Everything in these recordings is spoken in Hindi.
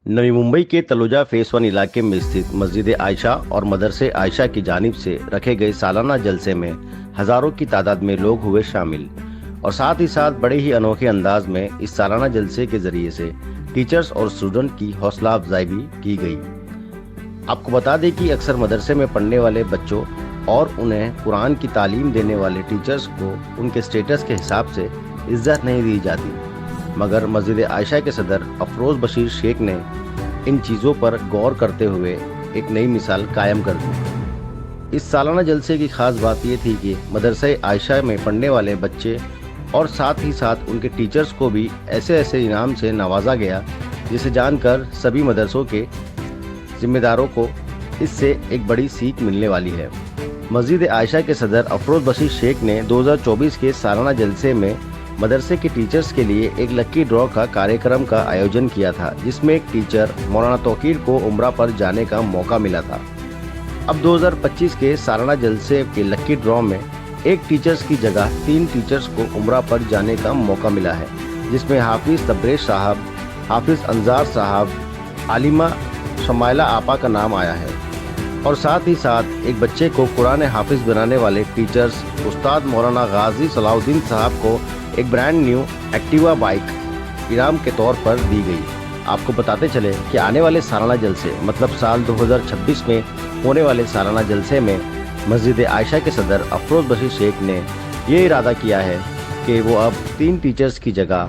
नवी मुंबई के तलोजा फेस 1 इलाके में स्थित मस्जिद आयशा और मदरसे आयशा की जानिब से रखे गए सालाना जलसे में हजारों की तादाद में लोग हुए शामिल और साथ ही साथ बड़े ही अनोखे अंदाज में इस सालाना जलसे के जरिए से टीचर्स और स्टूडेंट की हौसला अफजाई भी की गई। आपको बता दें कि अक्सर मदरसे में पढ़ने वाले बच्चों और उन्हें कुरान की तालीम देने वाले टीचर्स को उनके स्टेटस के हिसाब से इज्जत नहीं दी जाती, मगर मस्जिद आयशा के सदर अफरोज बशीर शेख ने इन चीज़ों पर गौर करते हुए एक नई मिसाल कायम कर दी। इस सालाना जलसे की खास बात ये थी कि मदरसा आयशा में पढ़ने वाले बच्चे और साथ ही साथ उनके टीचर्स को भी ऐसे ऐसे इनाम से नवाजा गया, जिसे जानकर सभी मदरसों के जिम्मेदारों को इससे एक बड़ी सीख मिलने वाली है। मस्जिद आयशा के सदर अफरोज बशीर शेख ने 2024 के सालाना जलसे में मदरसे के टीचर्स के लिए एक लकी ड्रॉ का कार्यक्रम का आयोजन किया था, जिसमें एक टीचर मौलाना तौकीर को उम्रा पर जाने का मौका मिला था। अब 2025 के सालाना जलसे के लकी ड्रॉ में एक टीचर्स की जगह 3 टीचर्स को उम्रा पर जाने का मौका मिला है, जिसमें हाफिज तब्रेज साहब, हाफिज अंजार साहब, आलिमा शमाइला आपा का नाम आया है और साथ ही साथ एक बच्चे को कुरान हाफिज बनाने वाले टीचर्स उस्ताद मौलाना गाजी सलाउद्दीन साहब को एक ब्रांड न्यू एक्टिवा बाइक इनाम के तौर पर दी गई। आपको बताते चले कि आने वाले सालाना जलसे मतलब साल 2026 में होने वाले सालाना जलसे में मस्जिद आयशा के सदर अफरोज बशीर शेख ने ये इरादा किया है कि वो अब 3 टीचर्स की जगह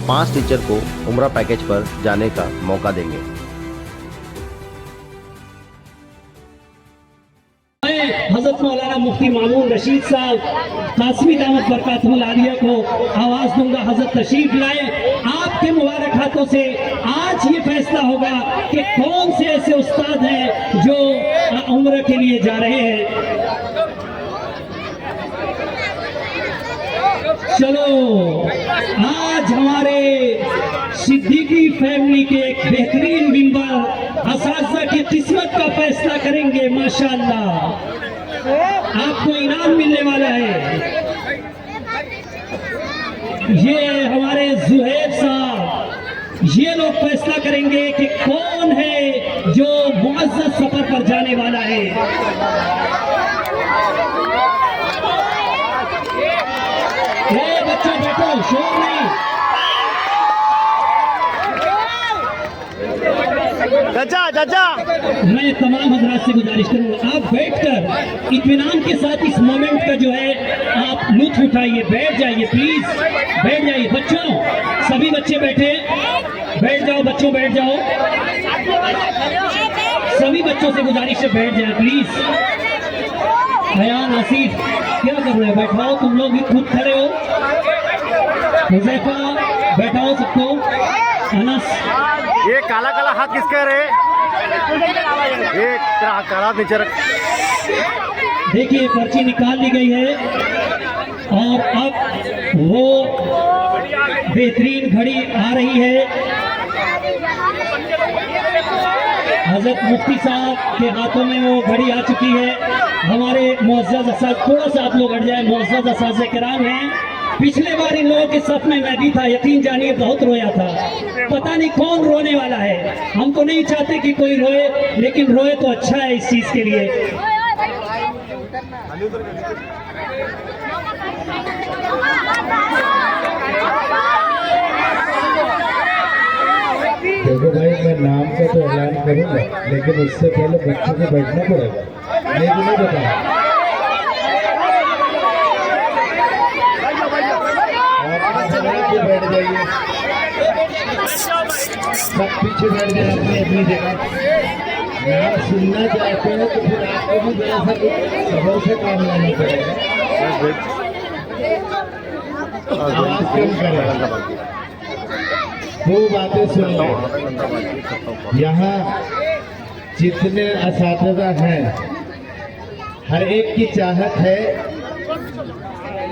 5 टीचर को उम्रा पैकेज पर जाने का मौका देंगे। हजरत मौलाना मुफ्ती मामून रशीद साहब कासमी दामत बरकातुल आलिया को आवाज दूंगा, हजरत तशरीफ लाए। आपके मुबारक हाथों से आज ये फैसला होगा कि कौन से ऐसे उस्ताद हैं जो उम्र के लिए जा रहे हैं। चलो, आज हमारे सिद्दीकी फैमिली के एक बेहतरीन मेंबर असातिज़ा की किस्मत का फैसला करेंगे। माशाअल्लाह, आपको इनाम मिलने वाला है। ये हमारे जुहैब साहब, ये लोग फैसला करेंगे कि कौन है जो मुअज़्ज़ज़ सफर पर जाने वाला है। बच्चों बैठो, शोर नहीं। मैं तमाम हजरात से गुजारिश करूंगा, आप बैठकर इत्मीनान के साथ इस मोमेंट का जो है आप लुत्फ उठाइए। बैठ जाइए प्लीज, बैठ जाइए बच्चों, सभी बच्चे बैठे, बैठ जाओ बच्चों, बैठ जाओ। सभी बच्चों से गुजारिश है बैठ जाए प्लीज। हयान, आसिफ, क्या कर रहे हो? बैठाओ, तुम लोग भी खुद खड़े हो। हुज़ैफा, बैठाओ सबको। अनस, ये काला काला हाथ किसका रे? ये काला नीचे रख। देखिए पर्ची निकाल ली गई है और अब वो बेहतरीन घड़ी आ रही है। हजरत मुफ्ती साहब के हाथों में वो घड़ी आ चुकी है। हमारे मुअज़्ज़ज़ असातिज़ा, थोड़ा सा आप लोग हट जाए, मुअज़्ज़ज़ असातिज़ा किराम हैं। पिछले बार इन लोगों के साथ में मैं भी था, यकीन जानिए बहुत रोया था। पता नहीं कौन रोने वाला है। हम तो नहीं चाहते कि कोई रोए, लेकिन रोए तो अच्छा है इस चीज के लिए। देखो भाई, मैं नाम का तो ऐलान करूंगा, लेकिन उससे पहले बच्चों को बैठना पड़ेगा। नहीं तो नहीं बताया। बैठ जाइए, सब पीछे बैठ जाए अपनी अपनी जगह। यहाँ सुनना चाहते हैं तो फिर आपको भी जरा सा सबर से काम लेना पड़ेगा। आवाज कम करें, 2 बातें सुन लो। यहाँ जितने असातिज़ा हैं, हर एक की चाहत है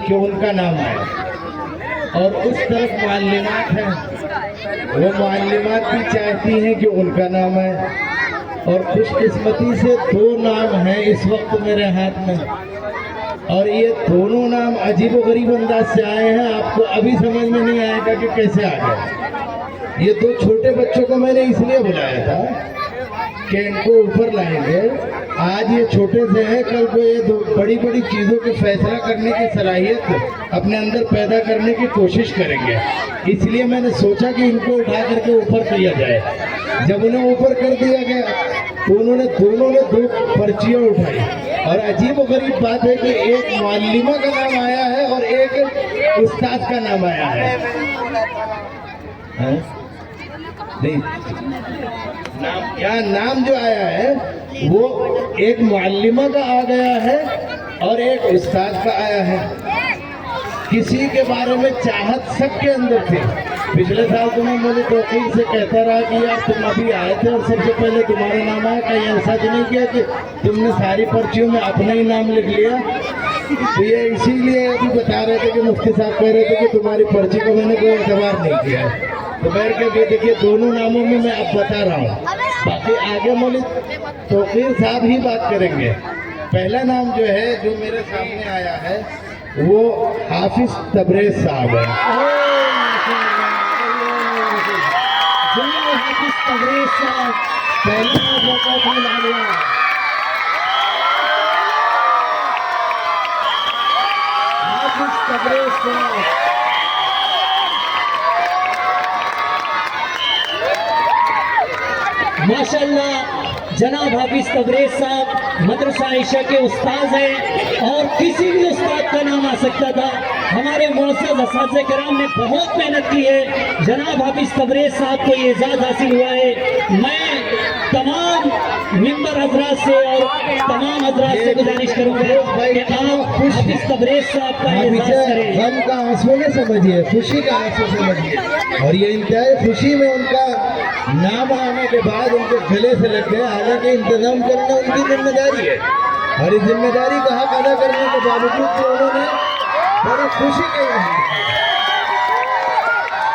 कि उनका नाम आए और उस तरफ मुअल्लिमात हैं, वो मुअल्लिमात भी चाहती हैं कि उनका नाम आए। और खुशकिस्मती से 2 नाम हैं इस वक्त मेरे हाथ में, और ये दोनों नाम अजीब व गरीब अंदाज से आए हैं। आपको अभी समझ में नहीं आएगा कि कैसे आ गए। ये दो छोटे बच्चों को मैंने इसलिए बुलाया था कि इनको ऊपर लाएंगे। आज ये छोटे से हैं, कल को ये बड़ी बड़ी चीज़ों के फैसला करने की सलाहियत अपने अंदर पैदा करने की कोशिश करेंगे। इसलिए मैंने सोचा कि इनको उठा करके ऊपर किया जाए। जब उन्हें ऊपर कर दिया गया तो उन्होंने दोनों ने 2 पर्चियाँ उठाई, और अजीब और गरीब बात है कि एक मुअल्लिमा का नाम आया है और एक उस्ताद का नाम आया है। नहीं, नाम जो आया है वो एक मुअल्लिमा का आ गया है और एक उस्ताद का आया है। किसी के बारे में चाहत सबके अंदर थी। पिछले साल तो मैं मुझे तौकीर से कहता रहा कि यार तुम अभी आए थे और सबसे पहले तुम्हारा नाम आया, कहीं ऐसा तो नहीं किया कि तुमने सारी पर्चियों में अपना ही नाम लिख लिया। तो ये इसीलिए अभी बता रहे थे कि मुफ्ती साहब कह रहे थे कि तुम्हारी पर्ची को मैंने कोई एतबार नहीं किया है। तो बैठ के देखिए दोनों नामों में मैं अब बता रहा हूँ, बाकी आगे मौलवी तौकीर साहब ही बात करेंगे। पहला नाम जो है जो मेरे सामने आया है वो हाफिज तबरेज साहब है। हाफिज तबरेज साहब पहले मौका था लालिया। हाफिज तबरेज साहब माशाअल्लाह, जनाब हाफिज तबरेज साहब मदरसा आयशा के उस्ताद हैं और किसी भी उस्ताद का नाम आ सकता था। हमारे मुअज़्ज़ज़ असातिज़े किराम ने बहुत मेहनत की है। जनाब हाफिज तबरेज साहब को ये एजाज़ हासिल हुआ है। मैं तमाम मिंबर हजरात से और तमाम हजरात से गुजारिश करूँगा कि आप हाफिज तबरेज साहब का एजाज़ करें। गम का आंसू न समझिए, खुशी का आंसू समझिए। और ये इंतहाई खुशी में उनका नाम आने के बाद उनके गले से लग गए। हालांकि इंतजाम करना उनकी जिम्मेदारी है और इस जिम्मेदारी का हक अदा करने के बावजूद तो उन्होंने बड़ी खुशी के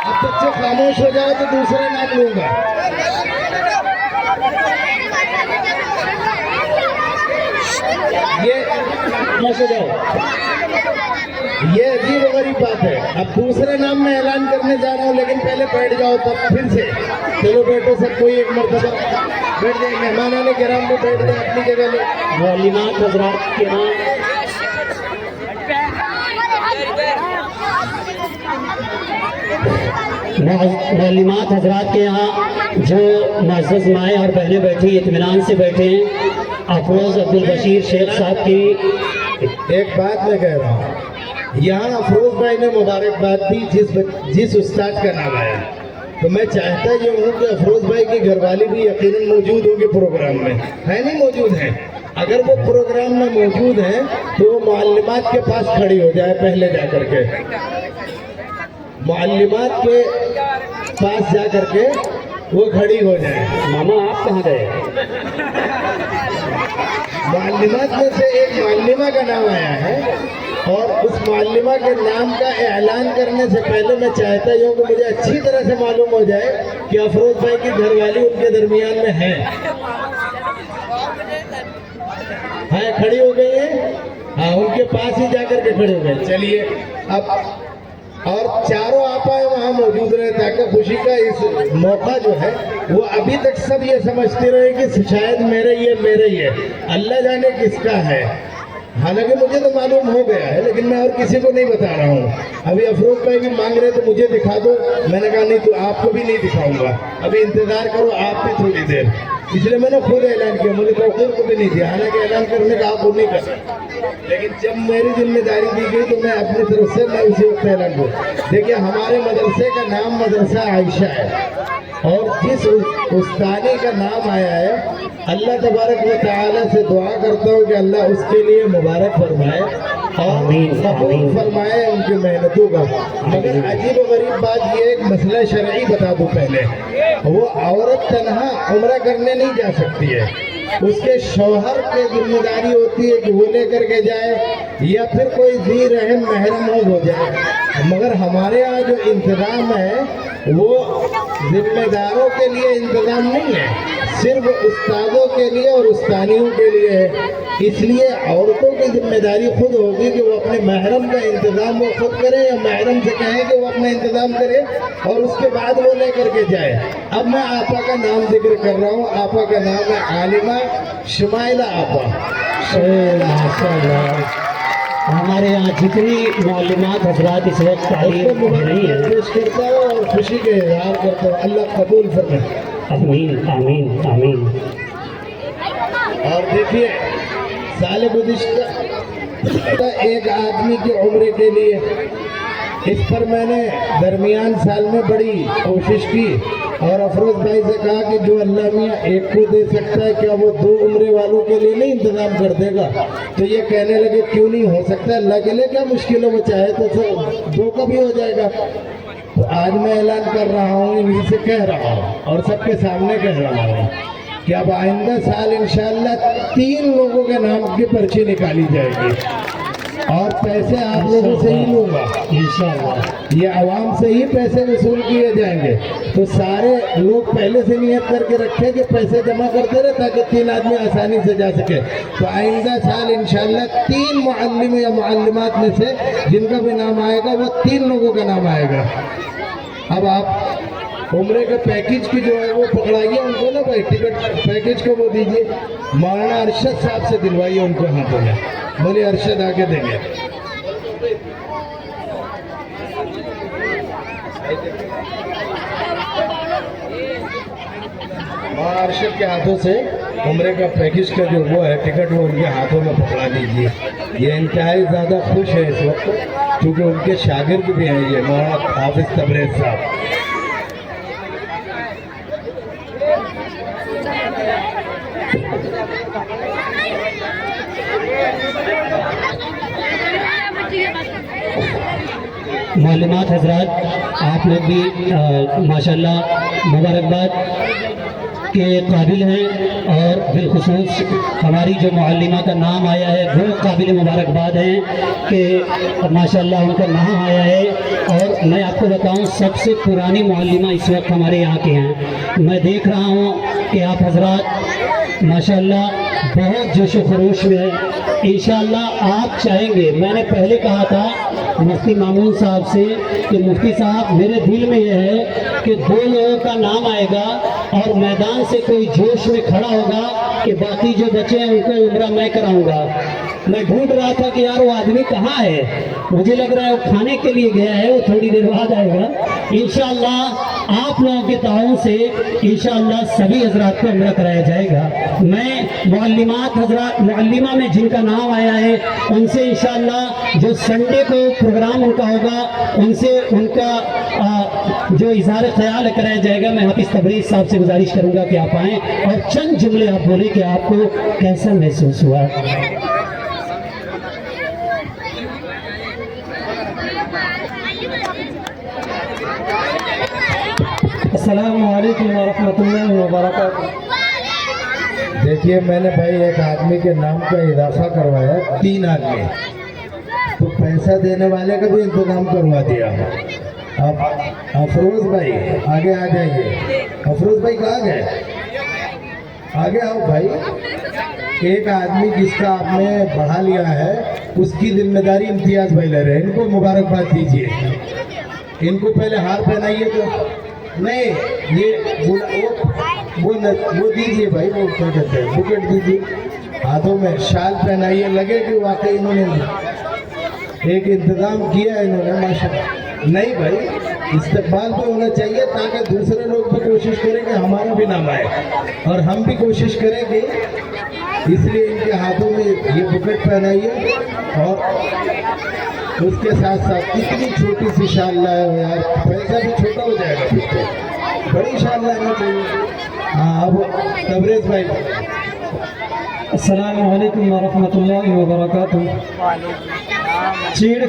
अब बच्चे खामोश हो जाए तो दूसरा नाम लूंगा। ये अजीब और गरीब बात है। अब दूसरे नाम में ऐलान करने जा रहा हूँ, लेकिन पहले बैठ जाओ तब फिर से। चलो बैठो सब कोई एक मरतबा बैठ जाए। मेहमानों ने किराम भी बैठ जाए अपनी जगह ले। मुअल्लिमात हजरात के नाम मुअल्लिमात हजरात के यहाँ जो मुअज़्ज़ज़ माएँ और बहनें बैठी इत्मीनान से बैठे हैं। अफरोज अब्दुल बशीर शेख साहब की एक बात मैं कह रहा हूँ, यहाँ अफरोज भाई ने मुबारकबाद दी जिस उस्ताद का नाम आया। तो मैं चाहता ये हूँ कि अफरोज भाई की घरवाली भी यकीनन मौजूद होगी प्रोग्राम में, है नहीं मौजूद है? अगर वो प्रोग्राम में मौजूद है तो वो मुअल्लिमात के पास खड़ी हो जाए। पहले जा करके मुअल्लिमात के पास जा करके वो खड़ी हो जाए। मामा आप कहाँ गए? मुअल्लिमात में से एक मुअल्लिमा का नाम आया है और उस मुअल्लिमा के नाम का ऐलान करने से पहले मैं चाहता हूँ कि मुझे अच्छी तरह से मालूम हो जाए कि अफरोज भाई की घरवाली उनके दरमियान में है। हाँ, खड़ी हो गई है। हाँ, उनके पास ही जाकर के खड़े हो गए। चलिए अब और चारों आपा वहाँ मौजूद रहे ताकि खुशी का इस मौका जो है वो अभी तक सब ये समझते रहे कि शायद मेरे ही है, अल्लाह जाने किसका है। हालांकि मुझे तो मालूम हो गया है, लेकिन मैं और किसी को नहीं बता रहा हूँ। अभी अफरोज भाई भी मांग रहे तो मुझे दिखा दो। मैंने कहा नहीं, तो आपको भी नहीं दिखाऊंगा, अभी इंतजार करो आप भी थोड़ी देर। इसलिए मैंने खुद ऐलान किया, मुझे तौकीर को भी नहीं दिया। हालांकि ऐलान करने का आप वो नहीं कर सकते, लेकिन जब मेरी जिम्मेदारी दी गई तो मैं अपनी तरफ से मैं उसी वक्त ऐलान करूँ। देखिए, हमारे मदरसे का नाम मदरसा आयशा है और जिस उस्तादी का नाम आया है, अल्लाह तबारक व तआला से दुआ करता हूँ कि अल्लाह उसके लिए मुबारक फरमाए और कबूल फरमाए उनकी मेहनतों का। मगर अजीब और गरीब बात ये एक मसला शरई बता दूँ पहले, वो औरत तन्हा उम्रा करने नहीं जा सकती है। उसके शौहर की जिम्मेदारी होती है कि वो लेकर के जाए या फिर कोई जी रहम महरम हो जाए। मगर हमारे यहाँ जो इंतजाम है वो जिम्मेदारों के लिए इंतजाम नहीं है, सिर्फ उस्तादों के लिए और उस्तानियों के लिए है। इसलिए औरतों की जिम्मेदारी खुद होगी कि वो अपने महरम का इंतजाम वो खुद करें या महरम से कहें कि वो अपना इंतजाम करे और उसके बाद वो लेकर के जाए। अब मैं आपा का नाम जिक्र कर रहा हूँ। आपा का नाम है आलिमा शमाइला आपा। माशाअल्लाह, हमारे यहाँ जितनी मालूमात हजरात इस वक्त तालीम दे रही है। पेश करता हूँ और खुशी के इजहार करता हूँ। अल्लाह कबूल फरमाए। आमीन आमीन आमीन। और देखिए साल गुज़िश्ता एक आदमी की उम्र के लिए इस पर मैंने दरमियान साल में बड़ी कोशिश की और अफरोज भाई से कहा कि जो अल्लाह मियाँ एक को दे सकता है क्या वो 2 उम्रे वालों के लिए नहीं इंतजाम कर देगा। तो ये कहने लगे क्यों नहीं हो सकता, अल्लाह के लिए क्या मुश्किलों में चाहे तो 2 का भी हो जाएगा। तो आज मैं ऐलान कर रहा हूँ, इन्हीं से कह रहा हूँ और सबके सामने कह रहा हूँ कि अब आइंदा साल इंशाअल्लाह 3 लोगों के नाम की पर्ची निकाली जाएगी और पैसे आप लोगों से ही लूँगा इंशाअल्लाह। ये आवाम से ही पैसे वसूल किए जाएंगे। तो सारे लोग पहले से नियत करके रखें कि पैसे जमा करते रहे ताकि 3 आदमी आसानी से जा सके। तो आइंदा साल इंशाअल्लाह 3 मुअल्लिम या मुअल्लिमात में से जिनका भी नाम आएगा वो 3 लोगों का नाम आएगा। अब आप उम्रे के पैकेज की जो है वो पकड़ाइए उनको ना भाई, टिकट पैकेज को वो दीजिए। मौलाना अरशद साहब से दिलवाइए उनको हाथों में। बोले अरशद आके देंगे। मौलाना अरशद के हाथों से उम्रे का पैकेज का जो वो है टिकट वो उनके हाथों में पकड़ा दीजिए। ये इंतहाई ज़्यादा खुश है इस वक्त क्योंकि उनके शागिर्द भी हैं ये मौलाना हाफिज तबरेज़ साहब। मालूमात हजरात, आप लोग भी माशाल्लाह मुबारकबाद के काबिल हैं और बिलखुसूस हमारी जो मुअल्लिमा का नाम आया है वो काबिल मुबारकबाद हैं कि माशाल्लाह उनका नाम आया है। और मैं आपको बताऊं सबसे पुरानी मुअल्लिमा इस वक्त हमारे यहाँ के हैं। मैं देख रहा हूँ कि आप हजरात माशाल्लाह बहुत जोश व खरोश में है। इंशाअल्लाह आप चाहेंगे, मैंने पहले कहा था मुफ्ती मामून साहब से कि मुफ्ती साहब मेरे दिल में यह है कि 2 लोगों का नाम आएगा और मैदान से कोई जोश में खड़ा होगा कि बाकी जो बचे हैं उनको उम्रा मैं कराऊंगा। मैं ढूंढ रहा था कि यार वो आदमी कहाँ है, मुझे लग रहा है वो खाने के लिए गया है, वो थोड़ी देर बाद आएगा। इंशाअल्लाह आप लोगों के ताउन से इंशाअल्लाह सभी हजरात को उम्रा कराया जाएगा। मैं मुअल्लिमात हजरात मुअल्लिमा में जिनका नाम आया है उनसे इंशाअल्लाह जो संडे को प्रोग्राम उनका होगा उनसे उनका जो इज़हार ख्याल कराया जाएगा। मैं हाफिज तबरेज़ साहब से गुजारिश करूंगा कि आप आएँ और चंद जुमले आप बोले कि आपको कैसा महसूस हुआ। अस्सलामु अलैकुम व रहमतुल्लाहि व बरकातहू। देखिए मैंने भाई एक आदमी के नाम का इजाफा करवाया 3 आदमी, तो पैसा देने वाले का भी इंतजाम करवा दिया। अब अफरोज भाई आगे आ जाइए। अफरोज भाई कहाँ गए, आगे आओ भाई। एक आदमी जिसका आपने बढ़ा लिया है उसकी जिम्मेदारी इम्तियाज भाई ले रहे हैं, इनको मुबारकबाद दीजिए। इनको पहले हार पहनाइए तो नहीं, ये वो दीजिए भाई, वो क्या कहते हैं बुकेट दीजिए, हाथों में शाल पहनाइए, लगे कि वाकई इन्होंने एक इंतजाम किया है इन्होंने माशाल्लाह। नहीं भाई, इस्तेमाल तो होना चाहिए ताकि दूसरे लोग भी कोशिश करें कि हमारा भी नाम आए और हम भी कोशिश करेंगे। इसलिए इनके हाथों में ये बुकेट पहनाइए और उसके साथ साथ इतनी छोटी सी शाल लाए हो यार, पैसा भी छोटा हो जाएगा फिर तो, बड़ी शाल लानी चाहिए। हाँ अब तबरेज़ भाई। अस्सलामु अलैकुम व रहमतुल्लाहि व बरकातहू।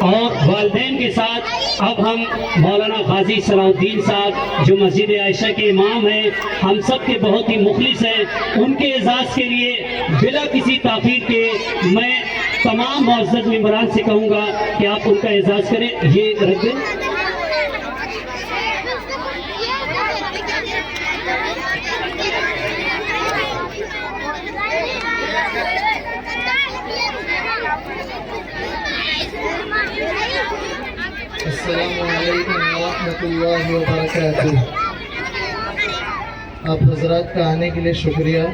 और वालिदैन के साथ अब हम मौलाना गाजी सलाउद्दीन साहब जो मस्जिद आयशा के इमाम हैं, हम सब के बहुत ही मुखलिस हैं, उनके एजाज़ के लिए बिला किसी ताख़ीर के मैं तमाम मुअज़्ज़ज़ मेंबरान से कहूँगा कि आप उनका एजाज़ करें। ये रख दें। वबरकातुहू। आप हजरात का आने के लिए शुक्रिया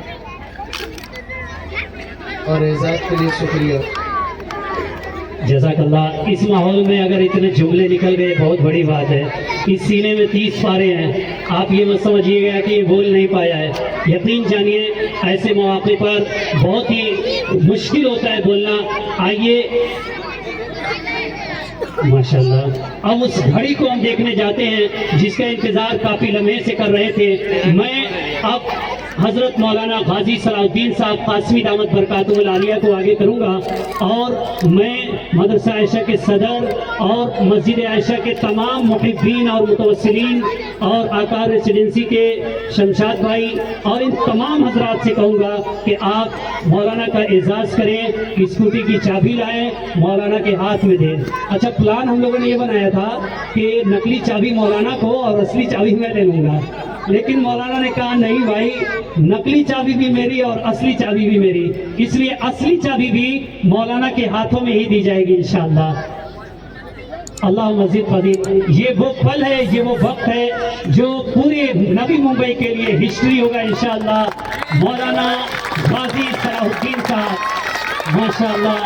और एजाज़ के लिए शुक्रिया। जज़ाकल्लाह। इस माहौल में अगर इतने जुमले निकल गए बहुत बड़ी बात है। इस सीने में 30 पारे हैं, आप ये मत समझिएगा कि ये बोल नहीं पाया है। यकीन जानिए ऐसे मौके पर बहुत ही मुश्किल होता है बोलना। आइए माशाल्लाह। अब उस घड़ी को हम देखने जाते हैं जिसका इंतजार काफी लम्हे से कर रहे थे। मैं अब हजरत मौलाना गाजी सलाउद्दीन साहब कासमी दामत बरकातुहुल आलिया को आगे करूंगा और मैं मदरसा आयशा के सदर और मस्जिद आयशा के तमाम मुहिब्बीन और मुतवस्सिलीन और आकार रेसिडेंसी के शमशाद भाई और इन तमाम हजरात से कहूँगा कि आप मौलाना का एजाज़ करें, स्कूटी की चाबी लाएं, मौलाना के हाथ में दें। अच्छा, प्लान हम लोगों ने ये बनाया था कि नकली चाबी मौलाना को और असली चाबी मैं ले लूँगा, लेकिन मौलाना ने कहा नहीं भाई, नकली चाबी भी मेरी और असली चाबी भी मेरी, इसलिए असली चाबी भी मौलाना के हाथों में ही दी जाएगी इंशाअल्लाह। अल्लाह मजीद फजीद। ये वो पल है, ये वो वक्त है जो पूरे नवी मुंबई के लिए हिस्ट्री होगा इंशाअल्लाह। मौलाना गाजी सलाहुद्दीन साहब माशाअल्लाह